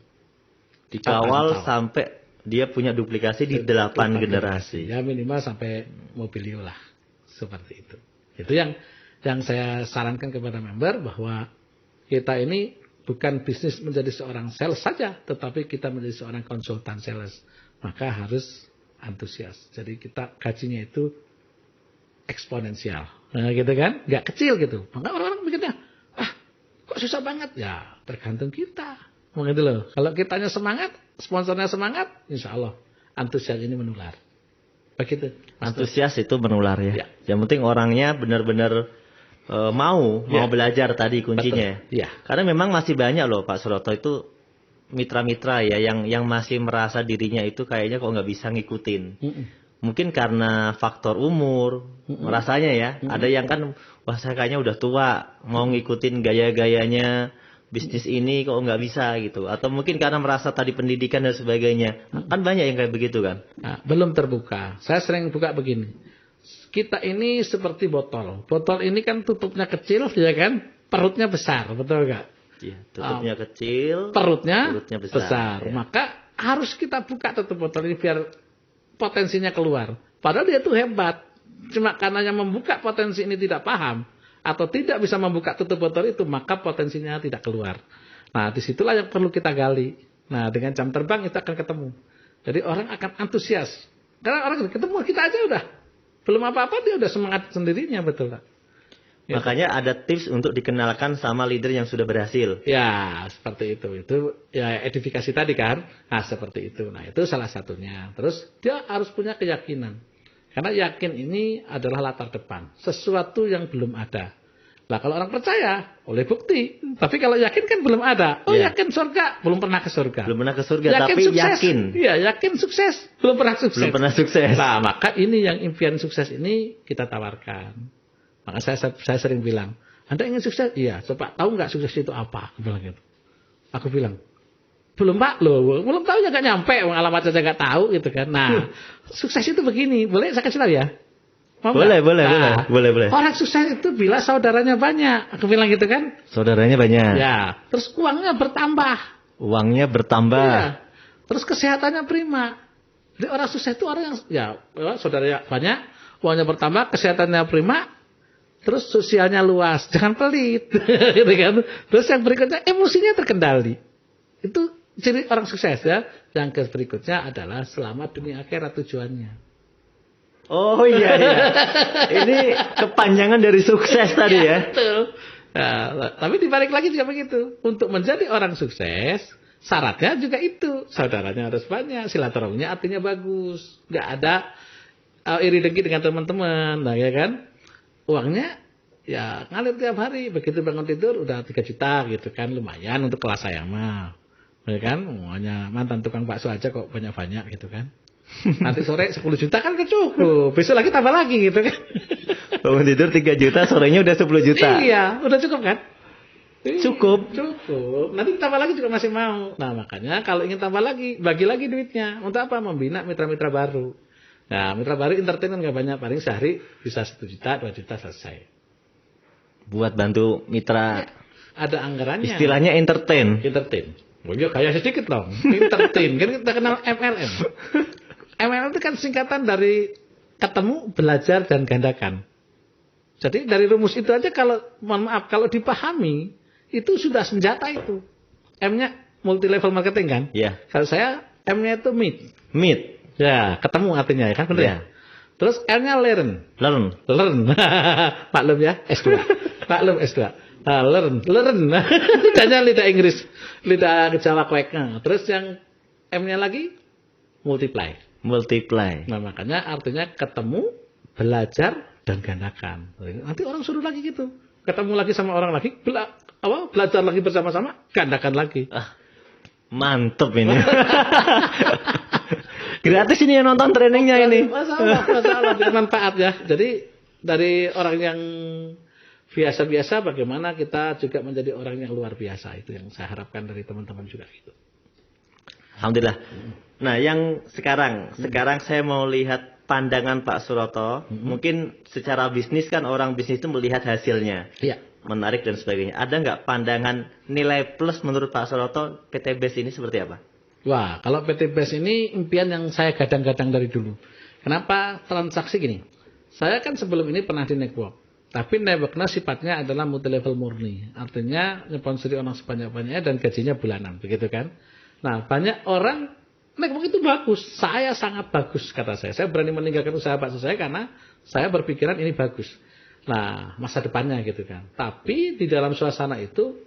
Speaker 1: Dikawal sampai dia punya duplikasi di 8 generasi.
Speaker 2: Ya minimal sampai mobilio lah. Seperti itu. Itu yang saya sarankan kepada member bahwa kita ini bukan bisnis menjadi seorang sales saja, tetapi kita menjadi seorang konsultan sales. Maka harus antusias. Jadi kita gajinya itu eksponensial. Nah, gitu kan? Nggak kecil gitu. Maka orang-orang mikirnya, kok susah banget? Ya tergantung kita. Begitu loh. Kalau kitanya semangat, sponsornya semangat, insya Allah antusias ini menular. Begitu.
Speaker 1: Antusias itu menular ya. Yang penting orangnya benar-benar mau belajar tadi kuncinya.
Speaker 2: Ya.
Speaker 1: Karena memang masih banyak loh Pak Suroto itu mitra-mitra ya yang masih merasa dirinya itu kayaknya kok nggak bisa ngikutin. Mungkin karena faktor umur, rasanya ya. Ada yang kan, wah saya kayaknya udah tua, mau ngikutin gaya-gayanya bisnis ini kok nggak bisa gitu. Atau mungkin karena merasa tadi pendidikan dan sebagainya. Kan banyak yang kayak begitu kan.
Speaker 2: Nah, belum terbuka. Saya sering buka begini. Kita ini seperti botol. Botol ini kan tutupnya kecil, ya kan? Perutnya besar, betul nggak?
Speaker 1: Iya, tutupnya kecil,
Speaker 2: perutnya
Speaker 1: besar.
Speaker 2: Ya. Maka harus kita buka tutup botol ini biar potensinya keluar. Padahal dia itu hebat. Cuma karena yang membuka potensi ini tidak paham atau tidak bisa membuka tutup botol itu, maka potensinya tidak keluar. Nah, disitulah yang perlu kita gali. Nah, dengan jam terbang itu akan ketemu. Jadi orang akan antusias. Karena orang ketemu kita aja udah. Belum apa-apa dia udah semangat sendirinya, betul tak?
Speaker 1: Makanya ada tips untuk dikenalkan sama leader yang sudah berhasil.
Speaker 2: Ya, seperti itu. Itu ya edifikasi tadi kan. Nah, seperti itu. Nah, itu salah satunya. Terus dia harus punya keyakinan. Karena yakin ini adalah latar depan. Sesuatu yang belum ada. Nah, kalau orang percaya, oleh bukti. Tapi kalau yakin kan belum ada. Oh, yakin surga, belum pernah ke surga.
Speaker 1: Belum pernah ke surga,
Speaker 2: yakin
Speaker 1: tapi
Speaker 2: sukses.
Speaker 1: yakin.
Speaker 2: Iya, yakin sukses, belum pernah sukses.
Speaker 1: Belum pernah sukses.
Speaker 2: Nah, maka ini yang impian sukses ini kita tawarkan. Maka saya sering bilang, Anda ingin sukses? Iya, coba tahu nggak sukses itu apa? Aku bilang gitu. Aku bilang, belum Pak, loh, belum tahu ya nggak nyampe, alamat saja nggak tahu gitu kan. Nah, sukses itu begini, boleh saya kasih tahu ya?
Speaker 1: Boleh.
Speaker 2: Orang sukses itu bila saudaranya banyak, aku bilang gitu kan?
Speaker 1: Saudaranya banyak.
Speaker 2: Ya, terus uangnya bertambah.
Speaker 1: Ya.
Speaker 2: Terus kesehatannya prima. Jadi orang sukses itu orang yang saudaranya banyak, uangnya bertambah, kesehatannya prima. Terus sosialnya luas, jangan pelit, gitu kan. Terus yang berikutnya emosinya terkendali. Itu ciri orang sukses ya. Yang berikutnya adalah selamat dunia akhirat tujuannya.
Speaker 1: Oh iya. Ini kepanjangan dari sukses tadi ya.
Speaker 2: Betul. Nah, tapi dibalik lagi juga begitu. Untuk menjadi orang sukses, syaratnya juga itu. Saudaranya harus banyak, silaturahminya artinya bagus. Nggak ada iri dengki dengan teman-teman, nah ya kan? Uangnya ya ngalir tiap hari. Begitu bangun tidur udah 3 juta gitu kan, lumayan untuk kelas saya mah. Ya kan? Hanya mantan tukang bakso aja kok banyak-banyak gitu kan. Nanti sore 10 juta kan cukup. Besok lagi tambah lagi gitu kan.
Speaker 1: Bangun tidur 3 juta, sorenya udah 10 juta.
Speaker 2: Iya, udah cukup kan?
Speaker 1: Cukup.
Speaker 2: Cukup. Nanti tambah lagi juga masih mau. Nah, makanya kalau ingin tambah lagi, bagi lagi duitnya. Untuk apa? Membina mitra-mitra baru. Nah, mitra baru entertain kan gak banyak. Paling sehari bisa 1 juta, 2 juta selesai.
Speaker 1: Buat bantu mitra.
Speaker 2: Ada anggarannya.
Speaker 1: Istilahnya entertain.
Speaker 2: Entertain. Oh iya, kayak sedikit dong. Entertain. Kan kita kenal MLM. MLM itu kan singkatan dari ketemu, belajar, dan gandakan. Jadi dari rumus itu aja kalau, mohon maaf, kalau dipahami, itu sudah senjata itu. M-nya multi level marketing kan?
Speaker 1: Iya.
Speaker 2: Kalau saya M-nya itu meet.
Speaker 1: Meet.
Speaker 2: Ya, ketemu artinya ya kan benar ya. Terus L-nya learn.
Speaker 1: Learn.
Speaker 2: Learn. Maklum ya, S2. Maklum S2. Learn. Lidahnya lidah Inggris. Lidah Jawa kueknya. Terus yang M-nya lagi multiply.
Speaker 1: Multiply.
Speaker 2: Nah, makanya artinya ketemu, belajar, dan gandakan. Nanti orang suruh lagi gitu. Ketemu lagi sama orang lagi, belajar lagi bersama-sama, gandakan lagi.
Speaker 1: Mantep ini. Gratis ini yang nonton trainingnya ini.
Speaker 2: Masalah bermanfaat ya. Jadi dari orang yang biasa-biasa, bagaimana kita juga menjadi orang yang luar biasa. Itu yang saya harapkan dari teman-teman juga gitu.
Speaker 1: Alhamdulillah. Nah, yang sekarang saya mau lihat pandangan Pak Suroto. Mungkin secara bisnis kan orang bisnis itu melihat hasilnya.
Speaker 2: Iya.
Speaker 1: Menarik dan sebagainya. Ada nggak pandangan nilai plus menurut Pak Suroto PT BES ini seperti apa?
Speaker 2: Wah, kalau PT BES ini impian yang saya gadang-gadang dari dulu. Kenapa transaksi gini? Saya kan sebelum ini pernah di network. Tapi networknya sifatnya adalah multi level murni. Artinya nyponsori orang sebanyak-banyaknya dan gajinya bulanan. Begitu kan? Nah, banyak orang network itu bagus. Saya sangat bagus, kata saya. Saya berani meninggalkan usaha bakso saya karena saya berpikiran ini bagus. Nah, masa depannya gitu kan. Tapi di dalam suasana itu,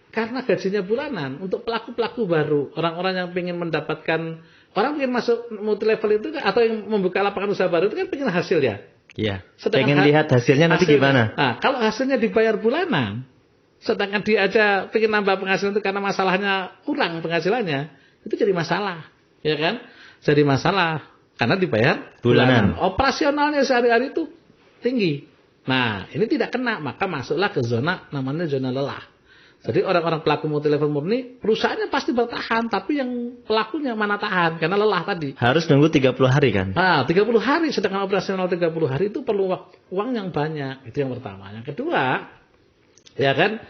Speaker 2: karena gajinya bulanan, untuk pelaku-pelaku baru, orang-orang yang ingin mendapatkan, orang ingin masuk multi level itu, atau yang membuka lapangan usaha baru itu kan ingin hasil ya.
Speaker 1: Iya. Pengen lihat hasilnya nanti gimana?
Speaker 2: Nah, kalau hasilnya dibayar bulanan, sedangkan dia aja ingin nambah penghasilan itu karena masalahnya kurang penghasilannya, itu jadi masalah, ya kan? Jadi masalah karena dibayar bulanan. Operasionalnya sehari-hari itu tinggi. Nah, ini tidak kena, maka masuklah ke zona namanya zona lelah. Jadi orang-orang pelaku multi level murni, perusahaannya pasti bertahan, tapi yang pelakunya mana tahan karena lelah tadi.
Speaker 1: Harus nunggu 30 hari kan?
Speaker 2: Nah, 30 hari, sedangkan operasional 30 hari itu perlu uang yang banyak. Itu yang pertama. Yang kedua, ya kan,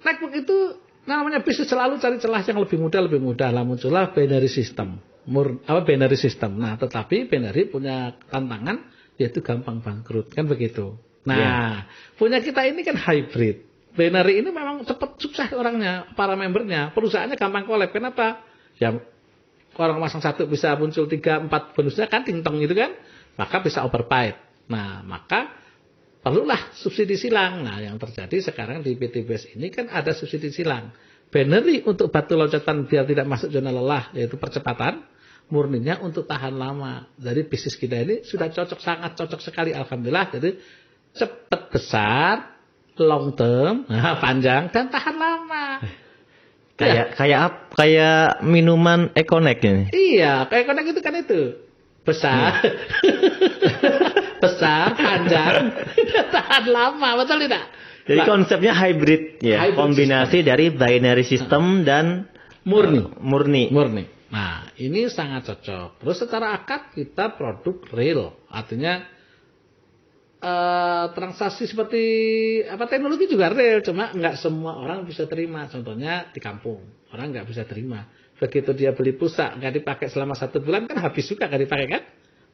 Speaker 2: network itu namanya bisnis selalu cari celah yang lebih mudah. Lah muncullah binary system. Binary system. Nah, tetapi binary punya tantangan, yaitu gampang bangkrut. Kan begitu. Nah, punya kita ini kan hybrid. Binary ini memang cepat sukses orangnya, para membernya, perusahaannya gampang collab. Kenapa? Ya orang masang satu bisa muncul 3-4 bonusnya kan tingtong gitu kan, maka bisa overpaid. Nah, maka perlulah subsidi silang. Nah, yang terjadi sekarang di PT BES ini kan ada subsidi silang. Binary untuk batu loncatan biar tidak masuk zona lelah, yaitu percepatan, murninya untuk tahan lama. Jadi bisnis kita ini sudah cocok, sangat cocok sekali, alhamdulillah. Jadi cepat besar, long term, panjang dan tahan lama.
Speaker 1: Kayak minuman Econek ini.
Speaker 2: Iya, kayak Econek itu kan itu. Besar. Besar, panjang, tahan lama, betul tidak?
Speaker 1: Jadi konsepnya hybrid ya, hybrid kombinasi system dari binary system dan murni.
Speaker 2: Nah, ini sangat cocok. Terus secara akad kita produk real, artinya transaksi seperti teknologi juga real, cuma nggak semua orang bisa terima. Contohnya di kampung, orang nggak bisa terima. Begitu dia beli pulsa nggak dipakai selama 1 bulan kan habis juga nggak dipakai kan?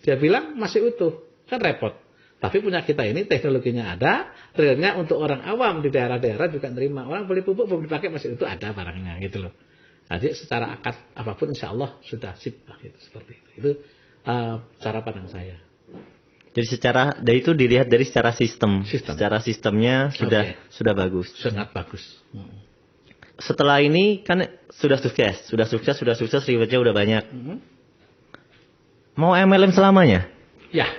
Speaker 2: Dia bilang masih utuh, kan repot. Tapi punya kita ini teknologinya ada, realnya untuk orang awam di daerah-daerah juga terima. Orang beli pupuk belum dipakai masih utuh, ada barangnya gitu loh. Jadi secara akad apapun insya Allah sudah sip lah gitu, seperti itu. Itu cara pandang saya.
Speaker 1: Jadi dari itu dilihat dari secara sistem.
Speaker 2: Sistem.
Speaker 1: Secara sistemnya sudah bagus.
Speaker 2: Sangat bagus.
Speaker 1: Setelah ini kan sudah sukses, rewardnya udah banyak. Mau MLM selamanya?
Speaker 2: Ya.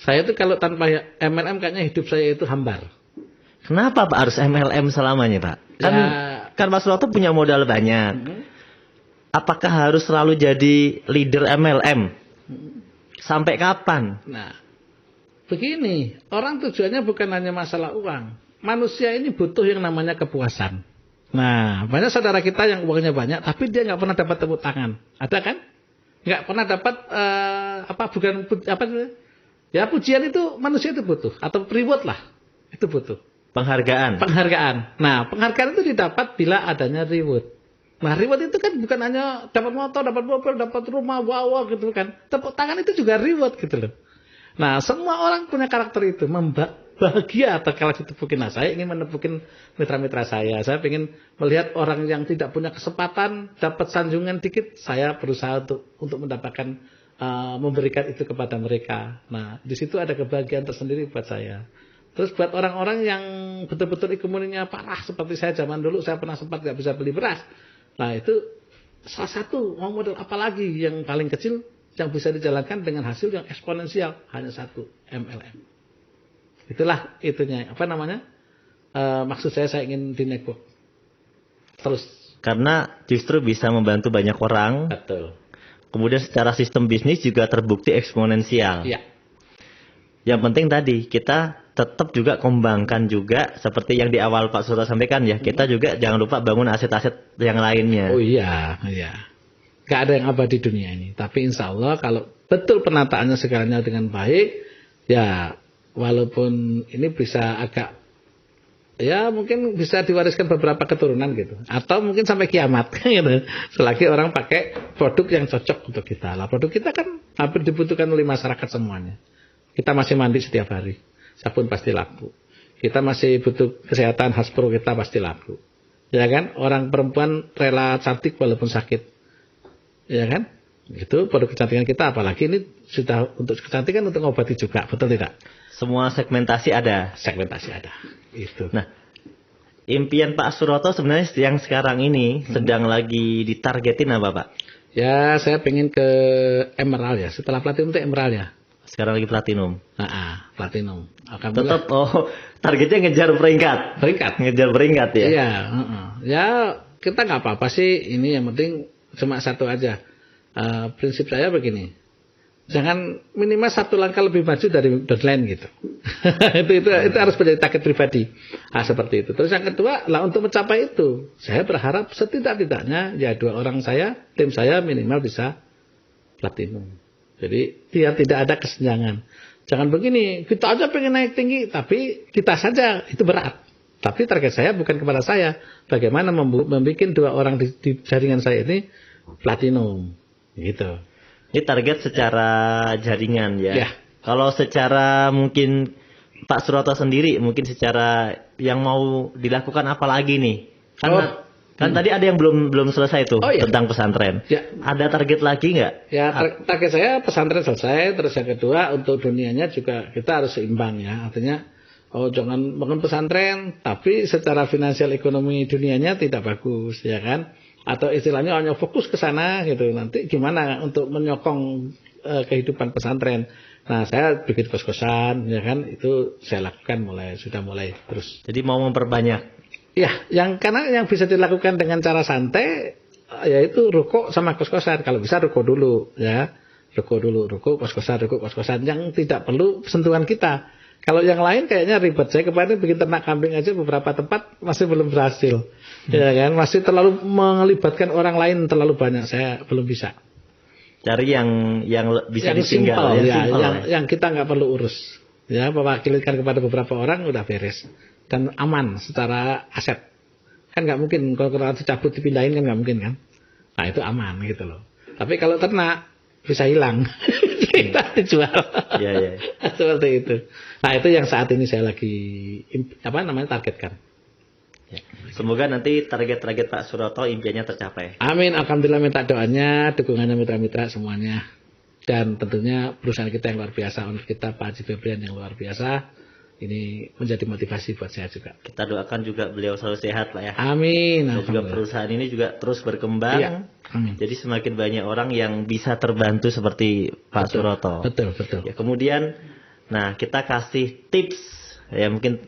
Speaker 2: Saya tuh kalau tanpa MLM kayaknya hidup saya itu hambar.
Speaker 1: Kenapa Pak harus MLM selamanya Pak? Kan Pak Suroto punya modal banyak. Apakah harus selalu jadi leader MLM? Sampai kapan?
Speaker 2: Nah, begini, orang tujuannya bukan hanya masalah uang. Manusia ini butuh yang namanya kepuasan. Nah, banyak saudara kita yang uangnya banyak, tapi dia nggak pernah dapat tepuk tangan. Ada kan? Nggak pernah dapat ya pujian itu manusia itu butuh, atau reward lah, itu butuh.
Speaker 1: Penghargaan.
Speaker 2: Nah, penghargaan itu didapat bila adanya reward. Nah, reward itu kan bukan hanya dapat motor, dapat mobil, dapat rumah, wow gitu kan. Tepuk tangan itu juga reward gitu loh. Nah, semua orang punya karakter itu, bahagia atau kalau ditepukin. Nah, saya ingin menepukin mitra-mitra saya. Saya ingin melihat orang yang tidak punya kesempatan, dapat sanjungan dikit, saya berusaha untuk mendapatkan, memberikan itu kepada mereka. Nah, di situ ada kebahagiaan tersendiri buat saya. Terus buat orang-orang yang betul-betul ekonominya parah seperti saya zaman dulu, saya pernah sempat nggak bisa beli beras. Nah, itu salah satu model apa lagi yang paling kecil yang bisa dijalankan dengan hasil yang eksponensial, hanya satu, MLM. Itulah itunya, maksud saya ingin di network terus. Karena
Speaker 1: justru bisa membantu banyak orang.
Speaker 2: Betul.
Speaker 1: Kemudian secara sistem bisnis juga terbukti eksponensial.
Speaker 2: Iya.
Speaker 1: Yang penting tadi kita tetap juga kembangkan juga seperti yang di awal Pak Suroto sampaikan ya. Kita juga jangan lupa bangun aset-aset yang lainnya.
Speaker 2: Oh iya. Gak ada yang abadi dunia ini. Tapi insya Allah kalau betul penataannya segalanya dengan baik, ya walaupun ini bisa agak, ya mungkin bisa diwariskan beberapa keturunan gitu. Atau mungkin sampai kiamat gitu. Selagi orang pakai produk yang cocok untuk kita. Lah produk kita kan hampir dibutuhkan oleh masyarakat semuanya. Kita masih mandi setiap hari. Sabun pasti laku. Kita masih butuh kesehatan, Haspro kita pasti laku. Ya kan? Orang perempuan rela cantik walaupun sakit. Ya kan? Itu produk kecantikan kita, apalagi ini sudah untuk kecantikan untuk ngobati juga, betul tidak?
Speaker 1: Semua segmentasi ada.
Speaker 2: Itu.
Speaker 1: Nah, impian Pak Suroto sebenarnya yang sekarang ini sedang lagi ditargetin apa Pak?
Speaker 2: Ya, saya pengen ke Emerald ya. Setelah Platinum itu Emerald ya.
Speaker 1: Sekarang lagi Platinum.
Speaker 2: Platinum.
Speaker 1: Tetap targetnya ngejar peringkat. Ngejar peringkat ya.
Speaker 2: Iya. Ya kita nggak apa-apa sih. Ini yang penting cuma satu aja. Prinsip saya begini. Jangan minimal satu langkah lebih maju dari deadline gitu. itu harus menjadi target pribadi. Seperti itu. Terus yang kedua, untuk mencapai itu, saya berharap setidak-tidaknya ya 2 orang tim saya minimal bisa Platinum. Jadi dia tidak ada kesenjangan. Jangan begini, kita aja pengen naik tinggi, tapi kita saja itu berat. Tapi target saya bukan kepada saya. Bagaimana membuat 2 orang di jaringan saya ini Platinum, gitu.
Speaker 1: Ini target secara jaringan ya.
Speaker 2: Kalau
Speaker 1: secara mungkin Pak Suroto sendiri, mungkin secara yang mau dilakukan apa lagi nih? Kan tadi ada yang belum selesai tuh tentang pesantren.
Speaker 2: Ya.
Speaker 1: Ada target lagi nggak?
Speaker 2: Ya, target saya pesantren selesai. Terus yang kedua untuk dunianya juga kita harus seimbang ya. Artinya jangan bangun pesantren tapi secara finansial ekonomi dunianya tidak bagus ya kan? Atau istilahnya hanya fokus ke sana gitu. Nanti gimana untuk menyokong kehidupan pesantren? Nah, saya bikin kos-kosan ya kan, itu saya lakukan sudah mulai terus.
Speaker 1: Jadi mau memperbanyak.
Speaker 2: Ya, karena yang bisa dilakukan dengan cara santai yaitu ruko sama kos-kosan. Kalau bisa ruko dulu ya. Ruko kos-kosan yang tidak perlu sentuhan kita. Kalau yang lain kayaknya ribet. Saya kemarin bikin ternak kambing aja beberapa tempat masih belum berhasil. Ya kan, masih terlalu melibatkan orang lain terlalu banyak. Saya belum bisa.
Speaker 1: Cari yang bisa
Speaker 2: ditinggal, yang kita nggak perlu urus. Ya, mewakilkan kepada beberapa orang udah beres. Dan aman secara aset. Kan nggak mungkin kalau dicabut dipindahin kan nggak mungkin kan. Nah, itu aman gitu loh. Tapi kalau ternak bisa hilang. Kita dijual.
Speaker 1: Iya.
Speaker 2: Seperti itu. Nah, itu yang saat ini saya lagi targetkan.
Speaker 1: Ya. Semoga nanti target-target Pak Suroto impiannya tercapai.
Speaker 2: Amin. Alhamdulillah, minta doanya, dukungannya mitra-mitra semuanya. Dan tentunya perusahaan kita yang luar biasa, owner kita Pak Haji Febrian yang luar biasa. Ini menjadi motivasi buat saya juga.
Speaker 1: Kita doakan juga beliau selalu sehat Pak ya.
Speaker 2: Amin.
Speaker 1: Dan juga perusahaan ini juga terus berkembang.
Speaker 2: Iya. Amin.
Speaker 1: Jadi semakin banyak orang yang bisa terbantu seperti Pak Suroto.
Speaker 2: Betul.
Speaker 1: Ya, kemudian, nah kita kasih tips ya mungkin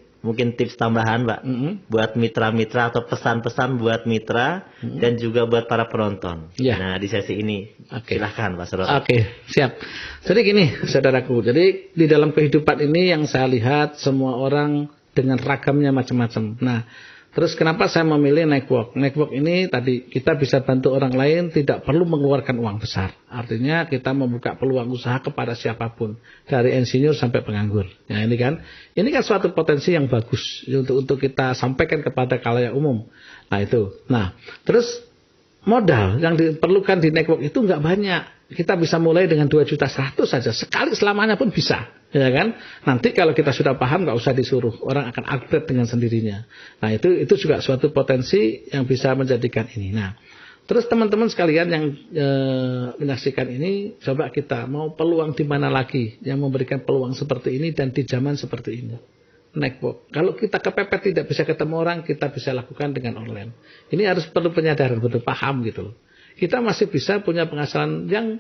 Speaker 1: tips tambahan Pak buat mitra-mitra atau pesan-pesan buat mitra dan juga buat para penonton.
Speaker 2: Ya.
Speaker 1: Nah di sesi ini silahkan Pak Suroto.
Speaker 2: Oke, siap. Jadi gini saudaraku, jadi di dalam kehidupan ini yang saya lihat semua orang dengan ragamnya macam-macam. Nah, terus kenapa saya memilih network? Network ini tadi kita bisa bantu orang lain tidak perlu mengeluarkan uang besar. Artinya kita membuka peluang usaha kepada siapapun, dari insinyur sampai penganggur. Nah, ini kan suatu potensi yang bagus untuk kita sampaikan kepada khalayak umum. Nah, itu. Nah, terus modal yang diperlukan di network itu nggak banyak. Kita bisa mulai dengan 2.100.000 saja. Sekali selamanya pun bisa. Ya kan? Nanti kalau kita sudah paham nggak usah disuruh. Orang akan upgrade dengan sendirinya. Nah itu juga suatu potensi yang bisa menjadikan ini. Nah terus teman-teman sekalian yang menyaksikan ini, coba kita mau peluang di mana lagi yang memberikan peluang seperti ini dan di zaman seperti ini. Network. Kalau kita kepepet tidak bisa ketemu orang, kita bisa lakukan dengan online. Ini harus perlu penyadaran, perlu paham gitu loh. Kita masih bisa punya penghasilan yang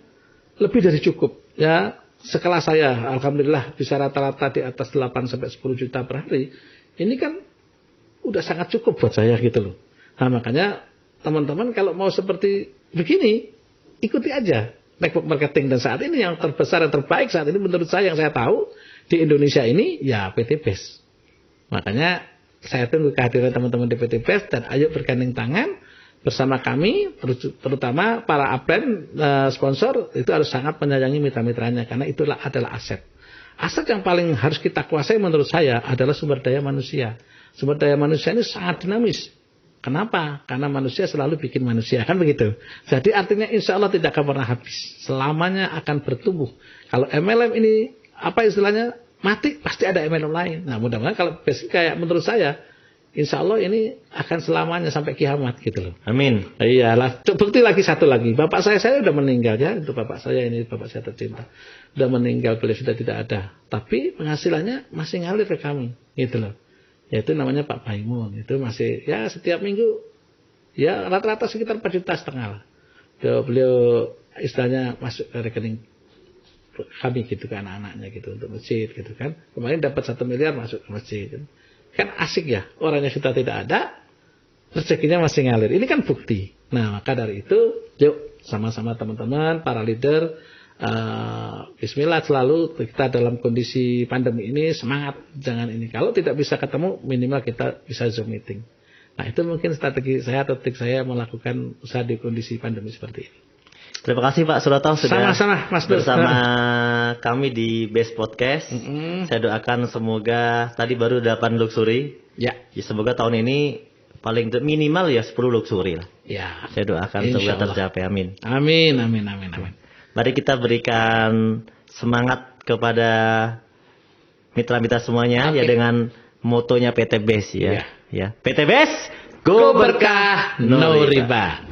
Speaker 2: lebih dari cukup. Ya, sekelas saya, alhamdulillah bisa rata-rata di atas 8 sampai 10 juta per hari. Ini kan udah sangat cukup buat saya gitu loh. Nah, makanya teman-teman kalau mau seperti begini, ikuti aja network marketing. Dan saat ini yang terbesar dan terbaik saat ini menurut saya yang saya tahu di Indonesia ini ya PT BES. Makanya saya tunggu kehadiran teman-teman di PT BES dan ayo bergandeng tangan bersama kami, terutama para upline sponsor itu harus sangat menyayangi mitra-mitranya karena itulah adalah aset. Aset yang paling harus kita kuasai menurut saya adalah sumber daya manusia. Sumber daya manusia ini sangat dinamis. Kenapa? Karena manusia selalu bikin manusia, kan begitu. Jadi artinya insya Allah tidak akan pernah habis. Selamanya akan bertumbuh. Kalau MLM ini apa istilahnya mati, pasti ada MLM lain. Nah mudah-mudahan kalau basic kayak menurut saya, insya Allah ini akan selamanya sampai kiamat gitu loh.
Speaker 1: Amin.
Speaker 2: Iyalah. Bukti lagi satu lagi. Bapak saya udah meninggal ya. Itu bapak saya ini, bapak saya tercinta. Udah meninggal, beliau sudah tidak ada. Tapi penghasilannya masih ngalir ke kami. Gitu loh. Yaitu namanya Pak Baimun. Itu masih ya setiap minggu ya rata-rata sekitar 4,5 juta lah. Beliau istilahnya masuk ke rekening kami gitu ke anak-anaknya gitu untuk masjid gitu kan. Kemarin dapat 1 miliar masuk ke masjid gitu. Kan asik ya, orangnya sudah tidak ada, rezekinya masih ngalir. Ini kan bukti. Nah, maka dari itu, yuk sama-sama teman-teman, para leader, bismillah selalu kita dalam kondisi pandemi ini semangat. Jangan ini. Kalau tidak bisa ketemu, minimal kita bisa Zoom meeting. Nah, itu mungkin strategi saya atau trik saya melakukan usaha di kondisi pandemi seperti ini.
Speaker 1: Terima kasih Pak Suroto sudah
Speaker 2: sama-sama, Mas
Speaker 1: bersama kami di Best Podcast. Saya doakan semoga tadi baru 8 luxury. Ya. Semoga tahun ini paling minimal ya 10 luxury lah. Ya. Saya doakan semoga tercapai. Amin.
Speaker 2: Amin.
Speaker 1: Mari kita berikan semangat kepada mitra-mitra semuanya ya dengan motonya PT BES ya. PT BES, go berkah, no riba.